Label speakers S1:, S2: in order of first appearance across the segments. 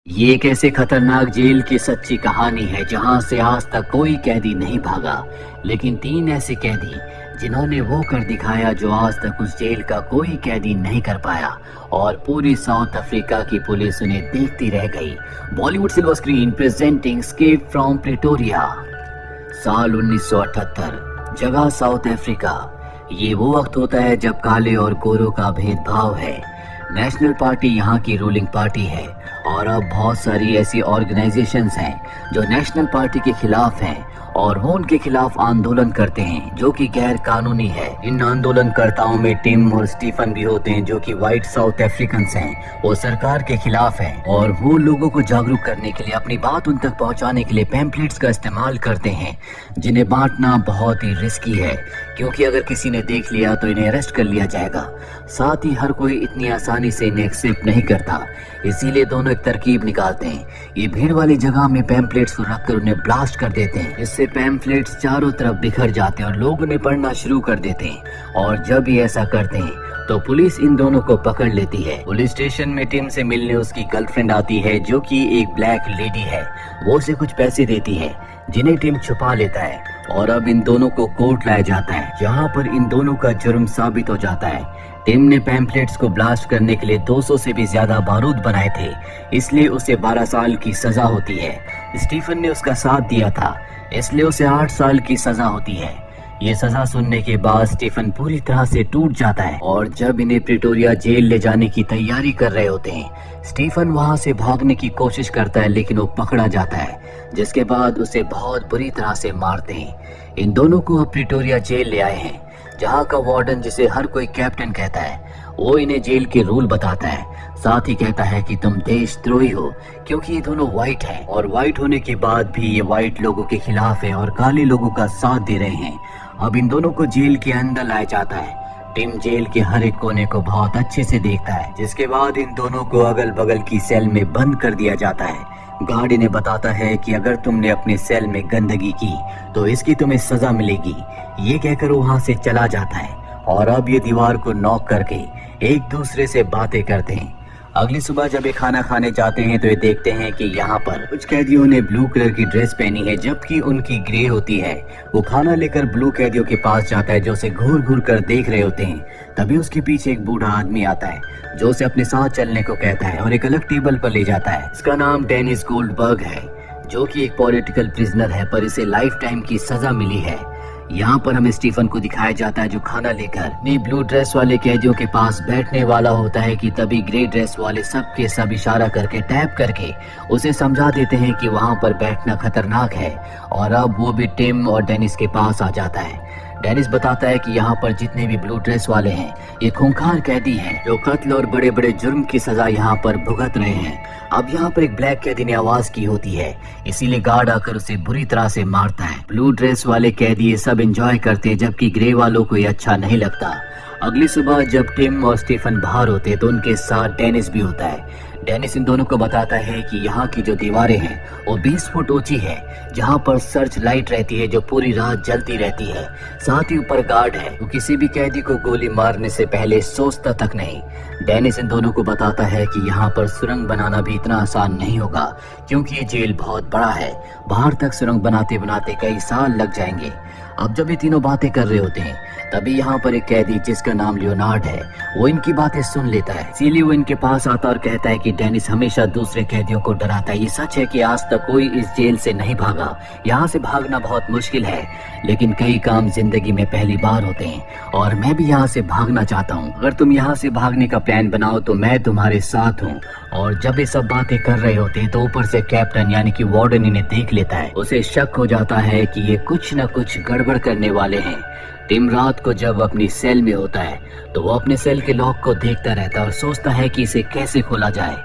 S1: ये एक ऐसे खतरनाक जेल की सच्ची कहानी है जहां से आज तक कोई कैदी नहीं भागा, लेकिन 3 ऐसे कैदी जिन्होंने वो कर दिखाया जो आज तक उस जेल का कोई कैदी नहीं कर पाया और पूरी साउथ अफ्रीका की पुलिस उन्हें देखती रह गई। Bollywood silver screen presenting escape from Pretoria. साल 1978, जगह साउथ अफ्रीका। ये वो वक्त होता है जब काले और गोरों का भेदभाव है। नेशनल पार्टी यहाँ की रूलिंग पार्टी है और अब बहुत सारी ऐसी ऑर्गेनाइजेशंस हैं जो नेशनल पार्टी के खिलाफ हैं और वो उनके खिलाफ आंदोलन करते हैं जो कि गैर कानूनी है। इन आंदोलनकर्ताओं में टिम और स्टीफन भी होते हैं जो कि व्हाइट साउथ अफ्रीकन्स हैं। वो सरकार के खिलाफ हैं और वो लोगों को जागरूक करने के लिए, अपनी बात उन तक पहुंचाने के लिए पैम्पलेट्स का इस्तेमाल करते हैं जिन्हें बांटना बहुत ही रिस्की है क्योंकि अगर किसी ने देख लिया तो इन्हें अरेस्ट कर लिया जाएगा। साथ ही हर कोई इतनी आसानी से इन्हें एक्सेप्ट नहीं करता, इसीलिए दोनों एक तरकीब निकालते हैं। ये भीड़ वाली जगह में पैम्पलेट्स को रखकर उन्हें ब्लास्ट कर देते हैं। इससे पैम्पलेट्स चारों तरफ बिखर जाते हैं और लोग उन्हें पढ़ना शुरू कर देते हैं। और जब ये ऐसा करते हैं तो पुलिस इन दोनों को पकड़ लेती है। पुलिस स्टेशन में टिम से मिलने उसकी गर्लफ्रेंड आती है जो कि एक ब्लैक लेडी है। वो उसे कुछ पैसे देती है जिन्हें टिम छुपा लेता है और अब इन दोनों को कोर्ट लाया जाता है जहाँ पर इन दोनों का जुर्म साबित हो जाता है। टिम ने पैम्पलेट्स को ब्लास्ट करने के लिए 200 से भी ज्यादा बारूद बनाए थे, इसलिए उसे 12 साल की सजा होती है। स्टीफन ने उसका साथ दिया था, इसलिए उसे 8 साल की सजा होती है। ये सजा सुनने के बाद स्टीफन पूरी तरह से टूट जाता है और जब इन्हें प्रिटोरिया जेल ले जाने की तैयारी कर रहे होते हैं, स्टीफन वहां से भागने की कोशिश करता है लेकिन वो पकड़ा जाता है, जिसके बाद उसे बहुत बुरी तरह से मारते हैं। इन दोनों को अब प्रिटोरिया जेल ले आए हैं जहाँ का वार्डन, जिसे हर कोई कैप्टन कहता है, वो इन्हें जेल के रूल बताता है। साथ ही कहता है कि तुम देशद्रोही हो क्योंकि ये दोनों व्हाइट हैं और व्हाइट होने के बाद भी ये व्हाइट लोगों के खिलाफ है और काले लोगों का साथ दे रहे हैं। अब इन दोनों को जेल के अंदर लाया जाता है। टिम जेल के हर एक कोने को बहुत अच्छे से देखता है, जिसके बाद इन दोनों को अगल बगल की सेल में बंद कर दिया जाता है। गार्ड इन्हें बताता है कि अगर तुमने अपने सेल में गंदगी की तो इसकी तुम्हें सजा मिलेगी। ये कहकर वहां से चला जाता है और अब ये दीवार को नॉक करके एक दूसरे से बातें करते हैं। अगली सुबह जब ये खाना खाने जाते हैं तो ये देखते हैं कि यहाँ पर कुछ कैदियों ने ब्लू कलर की ड्रेस पहनी है जबकि उनकी ग्रे होती है। वो खाना लेकर ब्लू कैदियों के पास जाता है जो उसे घूर घूर कर देख रहे होते हैं। तभी उसके पीछे एक बूढ़ा आदमी आता है जो उसे अपने साथ चलने को कहता है और एक अलग टेबल पर ले जाता है। इसका नाम डेनिस गोल्डबर्ग है जो कि एक पॉलिटिकल प्रिजनर है, पर इसे लाइफ टाइम की सजा मिली है। यहाँ पर हमें स्टीफन को दिखाया जाता है जो खाना लेकर अपने ब्लू ड्रेस वाले कैदियों के पास बैठने वाला होता है कि तभी ग्रे ड्रेस वाले सब के सब इशारा करके टैप करके उसे समझा देते हैं कि वहाँ पर बैठना खतरनाक है और अब वो भी टिम और डेनिस के पास आ जाता है। डेनिस बताता है कि यहाँ पर जितने भी ब्लू ड्रेस वाले हैं ये खूंखार कैदी हैं जो कत्ल और बड़े बड़े जुर्म की सजा यहाँ पर भुगत रहे हैं। अब यहाँ पर एक ब्लैक कैदी ने आवाज की होती है, इसीलिए गार्ड आकर उसे बुरी तरह से मारता है। ब्लू ड्रेस वाले कैदी ये सब एंजॉय करते हैं जबकि ग्रे वालों को ये अच्छा नहीं लगता। अगली सुबह जब टिम और स्टीफन बाहर होते हैं तो उनके साथ डेनिस भी होता है। डेनिस इन दोनों को बताता है कि यहाँ की जो दीवारें हैं वो 20 फुट ऊंची है जहाँ पर सर्च लाइट रहती है जो पूरी रात जलती रहती है। साथ ही ऊपर गार्ड है वो किसी भी कैदी को गोली मारने से पहले सोचता तक नहीं। डेनिस इन दोनों को बताता है कि यहाँ पर सुरंग बनाना भी इतना आसान नहीं होगा क्योंकि ये जेल बहुत बड़ा है, बाहर तक सुरंग बनाते बनाते कई साल लग जाएंगे। अब जब ये तीनों बातें कर रहे होते हैं तभी यहाँ पर एक कैदी जिसका नाम लियोनार्ड है वो इनकी बातें सुन लेता है, इसीलिए वो इनके पास आता और कहता है कि डेनिस हमेशा दूसरे कैदियों को डराता है। ये सच है कि आज तक कोई इस जेल से नहीं भागा। यहाँ से भागना बहुत मुश्किल है लेकिन कई काम जिंदगी में पहली बार होते हैं और मैं भी यहाँ से भागना चाहता हूँ। अगर तुम यहाँ से भागने का प्लान बनाओ तो मैं तुम्हारे साथ हूँ। और जब ये सब बातें कर रहे होते हैं तो ऊपर से कैप्टन यानी कि वार्डन इन्हें देख लेता है। उसे शक हो जाता है कि ये कुछ न कुछ गड़बड़ करने वाले हैं। टिम रात को जब अपनी सेल में होता है तो वो अपने सेल के लॉक को देखता रहता है और सोचता है कि इसे कैसे खोला जाए।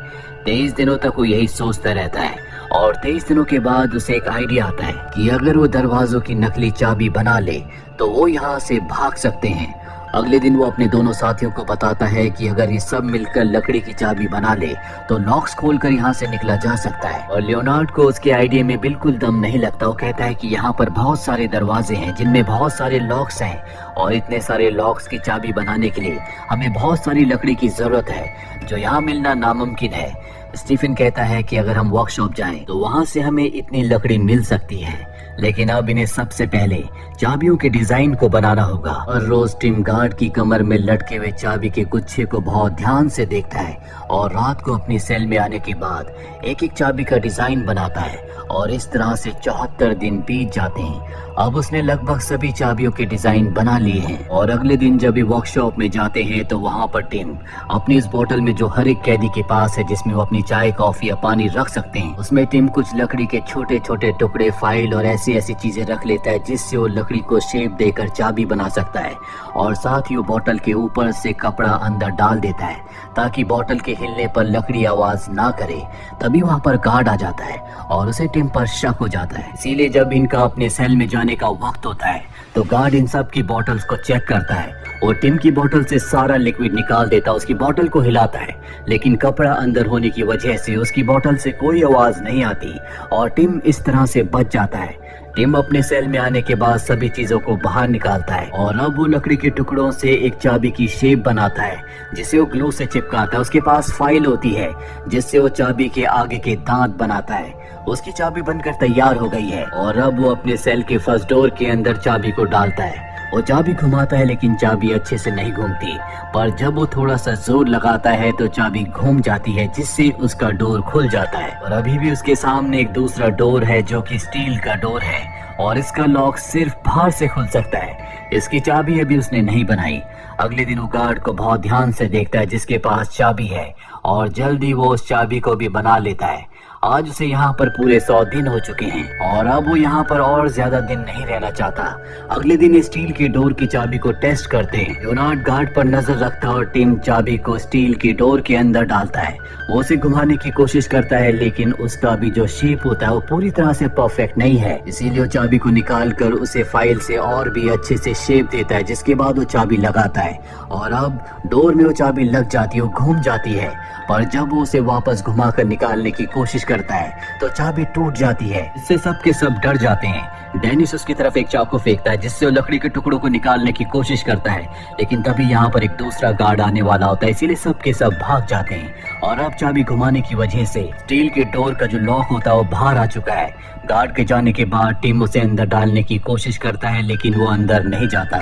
S1: 23 दिनों तक वो यही सोचता रहता है और 23 दिनों के बाद उसे एक आइडिया आता है कि अगर वो दरवाजों की नकली चाबी बना ले तो वो यहाँ से भाग सकते हैं। अगले दिन वो अपने दोनों साथियों को बताता है कि अगर ये सब मिलकर लकड़ी की चाबी बना ले तो लॉक्स खोलकर यहाँ से निकला जा सकता है। और लियोनार्ड को उसके आइडिया में बिल्कुल दम नहीं लगता। वो कहता है कि यहाँ पर बहुत सारे दरवाजे हैं जिनमें बहुत सारे लॉक्स हैं और इतने सारे लॉक्स की चाबी बनाने के लिए हमें बहुत सारी लकड़ी की जरूरत है जो यहाँ मिलना नामुमकिन है। स्टीफन कहता है कि अगर हम वर्कशॉप जाएं तो वहां से हमें इतनी लकड़ी मिल सकती है, लेकिन अब इन्हें सबसे पहले चाबियों के डिजाइन को बनाना होगा। और रोज टिम गार्ड की कमर में लटके हुए चाबी के गुच्छे को बहुत ध्यान से देखता है और रात को अपनी सेल में आने के बाद एक एक चाबी का डिजाइन बनाता है और इस तरह से 74 दिन बीत जाते हैं। अब उसने लगभग सभी चाबियों के डिजाइन बना लिए हैं और अगले दिन जब भी वर्कशॉप में जाते हैं तो वहाँ पर टिम अपनी इस बोतल में जो हर एक कैदी के पास है, जिसमें वो अपनी चाय, कॉफी या पानी रख सकते हैं, उसमें टिम कुछ लकड़ी के छोटे छोटे टुकड़े, फाइल और ऐसी ऐसी चीजें रख लेता है जिससे वो लकड़ी को शेप देकर चाबी बना सकता है। और साथ ही वो बोतल के ऊपर से कपड़ा अंदर डाल देता है ताकि बोतल के हिलने पर लकड़ी आवाज ना करे। तभी वहाँ पर गार्ड आ जाता है और उसे टिम पर शक हो जाता है। इसीलिए जब इनका अपने सेल में जाने का वक्त होता है तो गार्ड इन सब की बोतल्स को चेक करता है और टिम की बोतल से सारा लिक्विड निकाल देता है। उसकी बोतल को हिलाता है, लेकिन कपड़ा अंदर होने की वजह से उसकी बोतल से कोई आवाज नहीं आती और टिम इस तरह से बच जाता है। टिम अपने सेल में आने के बाद सभी चीजों को बाहर निकालता है और अब वो लकड़ी के टुकड़ों से एक चाबी की शेप बनाता है जिसे वो ग्लू से चिपकाता है। उसके पास फाइल होती है जिससे वो चाबी के आगे के दांत बनाता है। उसकी चाबी बनकर तैयार हो गई है और अब वो अपने सेल के फर्स्ट डोर के अंदर चाबी को डालता है। वो चाबी घुमाता है लेकिन चाबी अच्छे से नहीं घूमती, पर जब वो थोड़ा सा जोर लगाता है तो चाबी घूम जाती है जिससे उसका डोर खुल जाता है। और अभी भी उसके सामने एक दूसरा डोर है जो कि स्टील का डोर है और इसका लॉक सिर्फ बाहर से खुल सकता है। इसकी चाबी अभी उसने नहीं बनाई। अगले दिन वो गार्ड को बहुत ध्यान से देखता है जिसके पास चाबी है और जल्दी वो उस चाबी को भी बना लेता है। आज उसे यहाँ पर पूरे 100 दिन हो चुके हैं और अब वो यहाँ पर और ज्यादा दिन नहीं रहना चाहता। अगले दिन स्टील के डोर की चाबी को टेस्ट करते हैं। लियोनार्ड गार्ड पर नजर रखता है और टिम चाबी को स्टील की डोर के अंदर डालता है। वो उसे घुमाने की कोशिश करता है लेकिन उसका भी जो शेप होता है वो पूरी तरह से परफेक्ट नहीं है। इसीलिए वो चाबी को निकाल कर उसे फाइल से और भी अच्छे से शेप देता है, जिसके बाद वो चाबी लगाता है और अब डोर में वो चाबी लग जाती है, वो घूम जाती है। पर जब वो उसे वापस घुमाकर निकालने की कोशिश करता है तो चाबी टूट जाती है। इससे सब के सब डर जाते हैं। डेनिस उसकी तरफ एक चाकू फेंकता है जिससे वो लकड़ी के टुकड़ों को निकालने की कोशिश करता है, लेकिन तभी यहाँ पर एक दूसरा गार्ड आने वाला होता है, इसीलिए सब के सब भाग जाते हैं। और अब चाबी घुमाने की वजह से स्टील के डोर का जो लॉक होता है वो बाहर आ चुका है। गार्ड के जाने के बाद टिम उसे अंदर डालने की कोशिश करता है लेकिन वो अंदर नहीं जाता।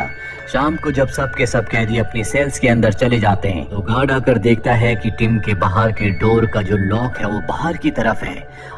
S1: शाम को जब सब के सब कैदी अपनी सेल्स के अंदर चले जाते हैं तो गार्ड आकर देखता है कि टिम के बाहर के डोर का जो लॉक है वो बाहर की तरफ है।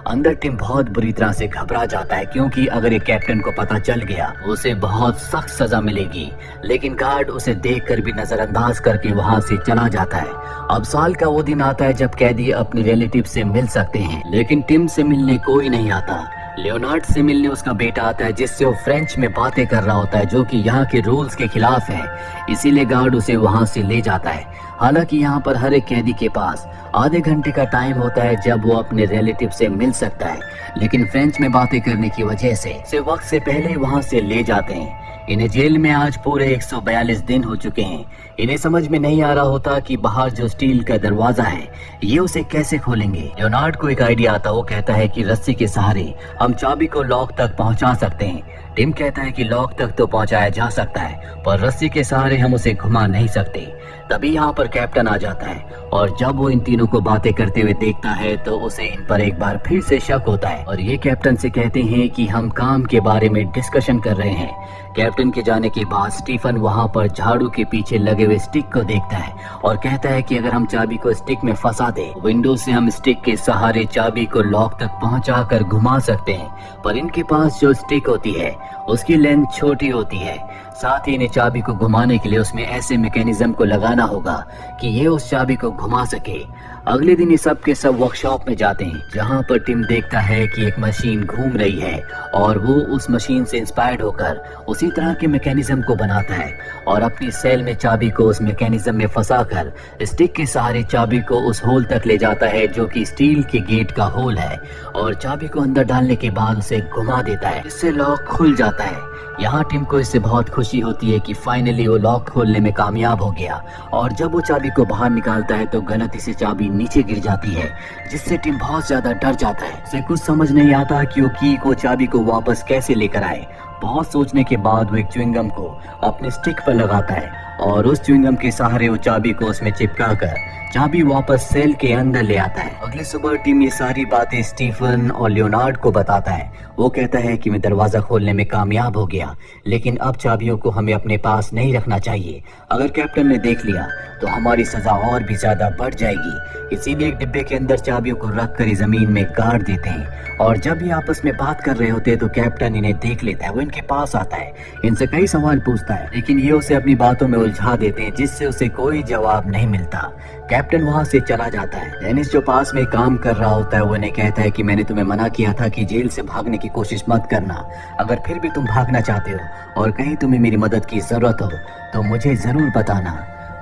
S1: अंदर टिम बहुत बुरी तरह से घबरा जाता है क्योंकि अगर ये कैप्टन को पता चल गया उसे बहुत सख्त सजा मिलेगी, लेकिन गार्ड उसे देखकर भी नजरअंदाज करके वहां से चला जाता है। अब साल का वो दिन आता है जब कैदी अपने रिलेटिव से मिल सकते हैं, लेकिन टिम से मिलने कोई नहीं आता। लियोनार्ड से मिलने उसका बेटा आता है जिससे वो फ्रेंच में बातें कर रहा होता है जो कि यहाँ के रूल्स के खिलाफ है, इसीलिए गार्ड उसे वहाँ से ले जाता है। हालांकि यहाँ पर हर एक कैदी के पास आधे घंटे का टाइम होता है जब वो अपने रिलेटिव से मिल सकता है, लेकिन फ्रेंच में बातें करने की वजह से वक्त से पहले वहाँ से ले जाते हैं। इन्हें जेल में आज पूरे 142 दिन हो चुके हैं। इन्हें समझ में नहीं आ रहा होता कि बाहर जो स्टील का दरवाजा है ये उसे कैसे खोलेंगे। लियोनार्ड को एक आइडिया आता, वो कहता है कि रस्सी के सहारे हम चाबी को लॉक तक पहुंचा सकते हैं। टिम कहता है कि लॉक तक तो पहुंचाया जा सकता है पर रस्सी के सहारे हम उसे घुमा नहीं सकते। तभी यहाँ पर कैप्टन आ जाता है और जब वो इन तीनों को बातें करते हुए देखता है तो उसे इन पर एक बार फिर से शक होता है और ये कैप्टन से कहते हैं कि हम काम के बारे में डिस्कशन कर रहे हैं। कैप्टन के जाने के बाद स्टीफन वहाँ पर झाड़ू के पीछे लगे हुए स्टिक को देखता है और कहता है कि अगर हम चाबी को स्टिक में फंसा दे विंडो से हम स्टिक के सहारे चाबी को लॉक तक पहुँचा कर घुमा सकते हैं, पर इनके पास जो स्टिक होती है उसकी लेंथ छोटी होती है। साथ ही इन्हें चाबी को घुमाने के लिए उसमें ऐसे मैकेनिज्म को लगाना होगा कि ये उस चाबी को घुमा सके। अगले दिन ये सब के सब वर्कशॉप में जाते हैं जहाँ पर टिम देखता है कि एक मशीन घूम रही है और वो उस मशीन से इंस्पायर्ड होकर उसी तरह के मैकेनिज्म को बनाता है और अपनी सेल में चाबी को उस मैकेनिज्म में फंसाकर स्टिक के सहारे चाबी को उस होल तक ले जाता है जो कि स्टील के गेट का होल है और चाबी को अंदर डालने के बाद उसे घुमा देता है, इससे लॉक खुल जाता है। यहाँ टिम को इससे बहुत खुशी होती है कि फाइनली वो लॉक खोलने में कामयाब हो गया और जब वो चाबी को बाहर निकालता है तो गलती से चाबी नीचे गिर जाती है जिससे टिम बहुत ज्यादा डर जाता है। उसे कुछ समझ नहीं आता कि वो की को चाबी को वापस कैसे लेकर आए। बहुत सोचने के बाद वो एक च्युइंगम को अपने स्टिक पर लगाता है और उस च्युइंगम के सहारे वो चाबी को उसमें चिपका कर चाबी वापस सेल के अंदर ले आता है। अगले सुबह टिम ये सारी बातें स्टीफन और लियोनार्ड को बताता है। वो कहता है कि मैं दरवाजा खोलने में कामयाब हो गया, लेकिन अब चाबियों को हमें अपने पास नहीं रखना चाहिए। अगर कैप्टन ने देख लिया तो हमारी सजा और भी ज्यादा बढ़ जाएगी। इसीलिए एक डिब्बे के अंदर चाबियों को रख कर जमीन में गाड़ देते हैं, और जब ये आपस में बात कर रहे होते हैं तो कैप्टन इन्हें देख लेता है। वो इनके पास आता है, इनसे कई सवाल पूछता है, लेकिन ये उसे अपनी बातों में उलझा देते हैं, जिससे उसे कोई जवाब नहीं मिलता। कैप्टन वहाँ से चला जाता है। डेनिस जो पास में काम कर रहा होता है वो इन्हें कहता है कि मैंने तुम्हें मना किया था कि जेल से भागने की कोशिश मत करना। अगर फिर भी तुम भागना चाहते हो और कहीं तुम्हें मेरी मदद की जरूरत हो तो मुझे जरूर बताना।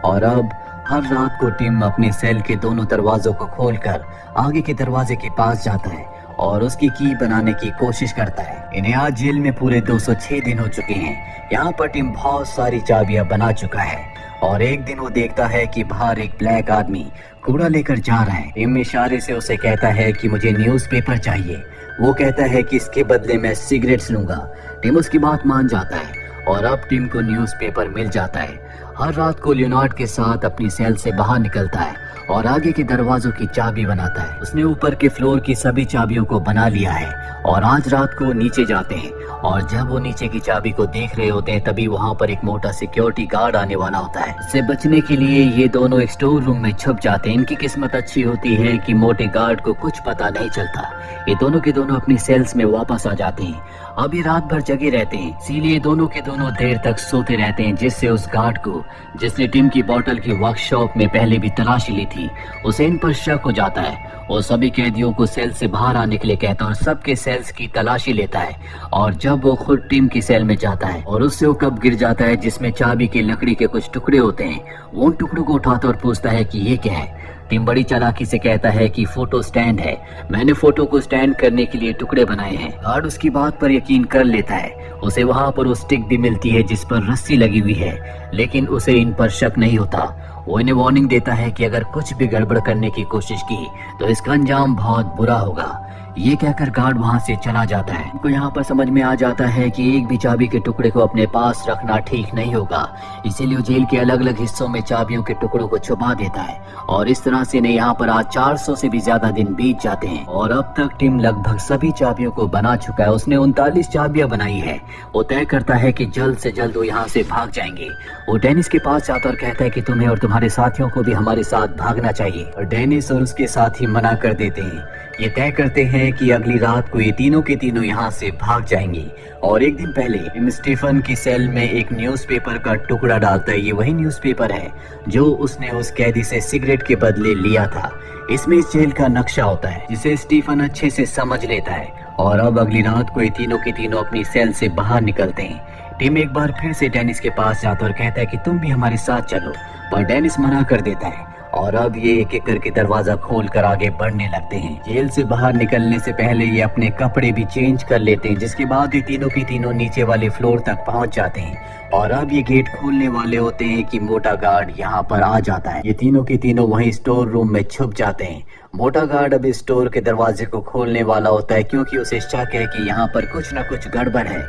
S1: और अब हर रात को टिम अपने सेल के दोनों दरवाजों को खोलकर आगे के दरवाजे के पास जाता है और उसकी की बनाने की कोशिश करता है। इन्हें आज जेल में पूरे 206 दिन हो चुके हैं। यहाँ पर टिम बहुत सारी चाबियां बना चुका है, और एक दिन वो देखता है कि बाहर एक ब्लैक आदमी कूड़ा लेकर जा रहा है। टिम इशारे से उसे कहता है कि मुझे न्यूज़पेपर चाहिए। वो कहता है कि इसके बदले मैं सिगरेट्स लूंगा। टिम उसकी बात मान जाता है और अब टिम को न्यूज़पेपर मिल जाता है। हर रात को लियोनार्ड के साथ अपनी सेल से बाहर निकलता है और आगे के दरवाजों की चाबी बनाता है। उसने ऊपर के फ्लोर की सभी चाबियों को बना लिया है और आज रात को नीचे जाते हैं, और जब वो नीचे की चाबी को देख रहे होते हैं तभी वहाँ पर एक मोटा सिक्योरिटी गार्ड आने वाला होता है। इससे बचने के लिए ये दोनों एक स्टोर रूम में छुप जाते हैं। इनकी किस्मत अच्छी होती है कि मोटे गार्ड को कुछ पता नहीं चलता। ये दोनों के दोनों अपनी सेल्स में वापस आ जाते हैं। अब ये रात भर जगे रहते हैं, इसीलिए दोनों के दोनों देर तक सोते रहते हैं, जिससे उस गार्ड को, जिसने टिम की बोतल की वर्कशॉप में पहले भी तलाशी ली थी, उसे इन पर शक हो जाता है। वो सभी कैदियों को सेल से बाहर आने के लिए कहता है और सबके सेल्स की तलाशी लेता है। और जब वो खुद टिम की सेल में जाता है और उससे वो कब गिर जाता है जिसमें चाबी की लकड़ी के कुछ टुकड़े होते हैं, वो उन टुकड़ों को उठाता और पूछता है कि ये क्या है। टिम बड़ी चालाकी से कहता है कि फोटो स्टैंड है, मैंने फोटो को स्टैंड करने के लिए टुकड़े बनाए हैं। गार्ड उसकी बात पर यकीन कर लेता है। उसे वहाँ पर वो स्टिक भी मिलती है जिस पर रस्सी लगी हुई है, लेकिन उसे इन पर शक नहीं होता। वो इन्हें वार्निंग देता है कि अगर कुछ भी गड़बड़ करने की कोशिश की तो इसका अंजाम बहुत बुरा होगा। ये कहकर गार्ड वहाँ से चला जाता है। उनको यहाँ पर समझ में आ जाता है कि एक भी चाबी के टुकड़े को अपने पास रखना ठीक नहीं होगा, इसीलिए वो जेल के अलग अलग हिस्सों में चाबियों के टुकड़ों को छुपा देता है। और इस तरह से इन्हें यहाँ पर आज 400 से भी ज्यादा दिन बीत जाते हैं और अब तक टिम लगभग सभी चाबियों को बना चुका है। उसने 39 चाबियां बनाई है। वो तय करता है कि जल्द से जल्द वो यहाँ से भाग जाएंगे। वो डेनिस के पास जाता और कहता है कि तुम्हें और तुम्हारे साथियों को भी हमारे साथ भागना चाहिए, और डेनिस और उसके साथी मना कर देते हैं। ये तय करते हैं कि अगली रात को ये तीनों के तीनों यहाँ से भाग जाएंगे। और एक दिन पहले टिम स्टीफन की सेल में एक न्यूज़पेपर का टुकड़ा डालता है। ये वही न्यूज़पेपर है जो उसने उस कैदी से सिगरेट के बदले लिया था। इसमें इस जेल का नक्शा होता है जिसे स्टीफन अच्छे से समझ लेता है। और अब अगली रात को ये तीनों के तीनों अपनी सेल से बाहर निकलते हैं। टिम एक बार फिर से डेनिस के पास जाता और कहता है कि तुम भी हमारे साथ चलो, पर डेनिस मना कर देता है। और अब ये एक एक करके दरवाजा खोल कर आगे बढ़ने लगते हैं। जेल से बाहर निकलने से पहले ये अपने कपड़े भी चेंज कर लेते हैं, जिसके बाद ये तीनों के तीनों नीचे वाले फ्लोर तक पहुंच जाते हैं। और अब ये गेट खोलने वाले होते हैं कि मोटा गार्ड यहाँ पर आ जाता है। ये तीनों के तीनों वहीं स्टोर रूम में छुप जाते हैं। मोटा गार्ड अब इस स्टोर के दरवाजे को खोलने वाला होता है क्योंकि उसे शक है कि यहाँ पर कुछ न कुछ गड़बड़ है।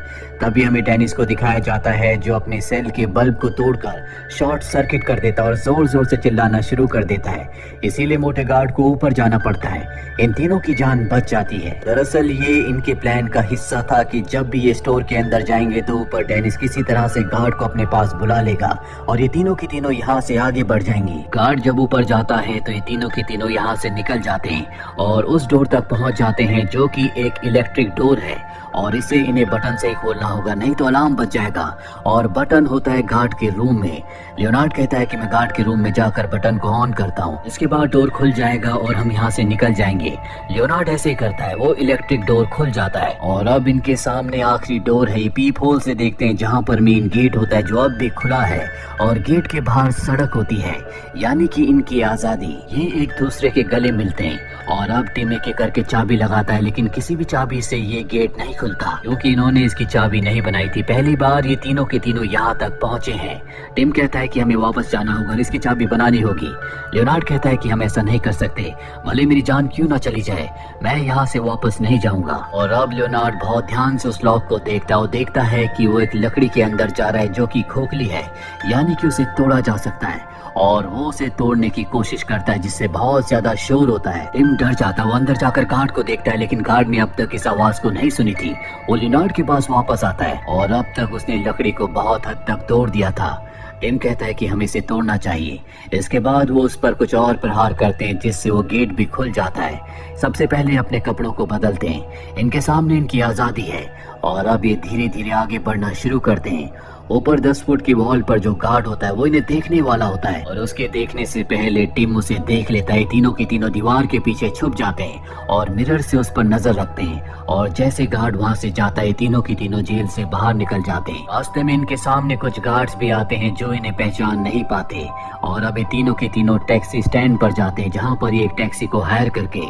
S1: तभी हमें डेनिस को दिखाया जाता है जो अपने सेल के बल्ब को तोड़कर शॉर्ट सर्किट कर देता है और जोर जोर से चिल्लाना शुरू कर देता है। इसीलिए मोटे गार्ड को ऊपर जाना पड़ता है। इन तीनों की जान बच जाती है। दरअसल ये इनके प्लान का हिस्सा था कि जब भी ये स्टोर के अंदर जाएंगे तो ऊपर डेनिस किसी तरह से गार्ड को अपने पास बुला लेगा और ये तीनों की तीनों यहाँ से आगे बढ़ जाएंगे। गार्ड जब ऊपर जाता है तो ये तीनों की तीनों यहाँ से निकल जाते हैं और उस डोर तक पहुँच जाते हैं जो कि एक इलेक्ट्रिक डोर है, और इसे इन्हें बटन से ही खोलना होगा नहीं तो अलार्म बज जाएगा। और बटन होता है गार्ड के रूम में। लियोनार्ड कहता है कि मैं गार्ड के रूम में जाकर बटन को ऑन करता हूँ, इसके बाद डोर खुल जाएगा और हम यहाँ से निकल जाएंगे। लियोनार्ड ऐसे ही करता है, वो इलेक्ट्रिक डोर खुल जाता है और अब इनके सामने आखिरी डोर है। पीप होल से देखते हैं जहाँ पर मेन गेट होता है जो अब भी खुला है और गेट के बाहर सड़क होती है, यानी कि इनकी आजादी। ये एक दूसरे के गले मिलते हैं और अब टिम एक एक करके चाबी लगाता है, लेकिन किसी भी चाबी से ये गेट नहीं खुलता क्योंकि इन्होंने इसकी चाबी नहीं बनाई थी। पहली बार ये तीनों के तीनों यहाँ तक पहुँचे हैं। टिम कहता है कि हमें वापस जाना होगा और इसकी चाबी बनानी होगी। लियोनार्ड कहता है कि हम ऐसा नहीं कर सकते, भले मेरी जान क्यों ना चली जाए, मैं यहाँ से वापस नहीं जाऊंगा। और अब लियोनार्ड बहुत ध्यान से उस लॉक को देखता है और देखता है कि वो एक लकड़ी के अंदर जा रहा है जो कि खोखली है, यानी कि उसे तोड़ा जा सकता है। और वो उसे तोड़ने की कोशिश करता है, जिससे बहुत ज्यादा शोर होता है। टिम डर जाता है, वो अंदर जाकर गार्ड को देखता है, लेकिन गार्ड ने अब तक इस आवाज को नहीं सुनी थी। वो लिनार्ड के पास वापस आता है और अब तक उसने लकड़ी को बहुत हद तक तोड़ दिया था। टिम कहता है कि हमें इसे तोड़ना चाहिए। इसके बाद वो उस पर कुछ और प्रहार करते हैं, जिससे वो गेट भी खुल जाता है। सबसे पहले अपने कपड़ों को बदलते हैं, इनके सामने इनकी आज़ादी है और अब ये धीरे धीरे आगे बढ़ना शुरू करते हैं। ऊपर 10 फुट की वॉल पर जो गार्ड होता है वो इन्हें देखने वाला होता है, और उसके देखने से पहले टिम उसे देख लेता है। तीनों के तीनों दीवार के पीछे छुप जाते हैं और मिरर से उस पर नजर रखते हैं, और जैसे गार्ड वहां से जाता है तीनों की तीनों जेल से बाहर निकल जाते हैं। रास्ते में इनके सामने कुछ गार्ड्स भी आते हैं जो इन्हें पहचान नहीं पाते, और अब ये तीनों के तीनों टैक्सी स्टैंड पर जाते हैं, जहाँ पर ये एक टैक्सी को हायर करके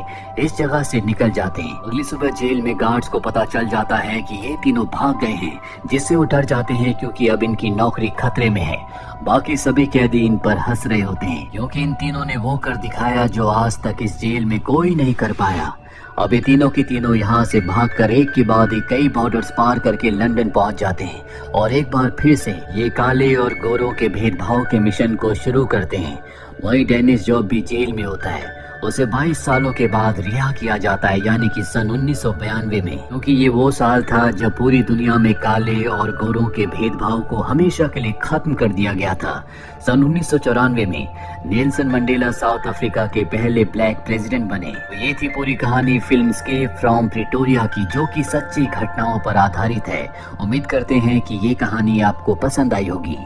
S1: इस जगह से निकल जाते हैं। अगली सुबह जेल में गार्ड्स को पता चल जाता है कि ये तीनों भाग गए हैं, जिससे वो डर जाते हैं क्योंकि अब इनकी नौकरी खतरे में है। बाकी सभी कैदी इन पर हंस रहे होते हैं, क्योंकि इन तीनों ने वो कर दिखाया जो आज तक इस जेल में कोई नहीं कर पाया। अब ये तीनों की तीनों यहाँ से भागकर एक के बाद एक कई बॉर्डर्स पार करके लंदन पहुंच जाते हैं, और एक बार फिर से ये काले और गोरों के भेदभाव के मिशन को शुरू करते हैं। वही डेनिस जॉब भी जेल में होता है, उसे 22 सालों के बाद रिहा किया जाता है, यानी कि सन 1992 में, क्योंकि ये वो साल था जब पूरी दुनिया में काले और गोरों के भेदभाव को हमेशा के लिए खत्म कर दिया गया था। सन 1994 में नेल्सन मंडेला साउथ अफ्रीका के पहले ब्लैक प्रेसिडेंट बने। तो ये थी पूरी कहानी फिल्म एस्केप फ्रॉम प्रिटोरिया की, जो कि सच्ची घटनाओं पर आधारित है। उम्मीद करते हैं कि ये कहानी आपको पसंद आई होगी।